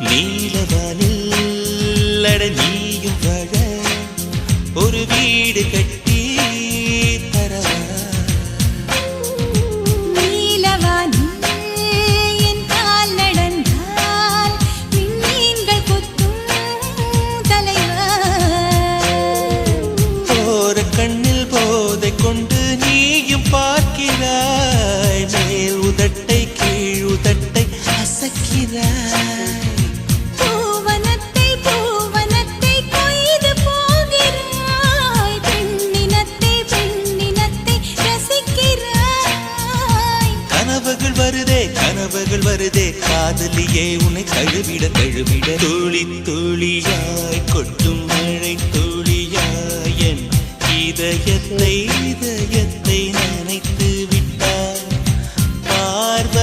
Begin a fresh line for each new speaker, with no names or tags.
நீலவானில் அட நீயும் வாழ ஒரு வீடு கட்டி தரவா
நீலவானில் என் கால் நடந்தால் விண்மீன்கள் கொத்தும் தலைவா
ஓர கண்ணில் போதை கொண்டு நீயும் பார்க்கிறாய் மேல் உதட்டை கீழ் உதட்டை அசக்கிறாய் கனவுகள் வருதே காதலியே உன்னை தழுவிட தழுவிட துளி துளியாய் கொட்டும் மழை துளியாய் என் இதயத்தை நனைத்து விட்டாய் பார்வை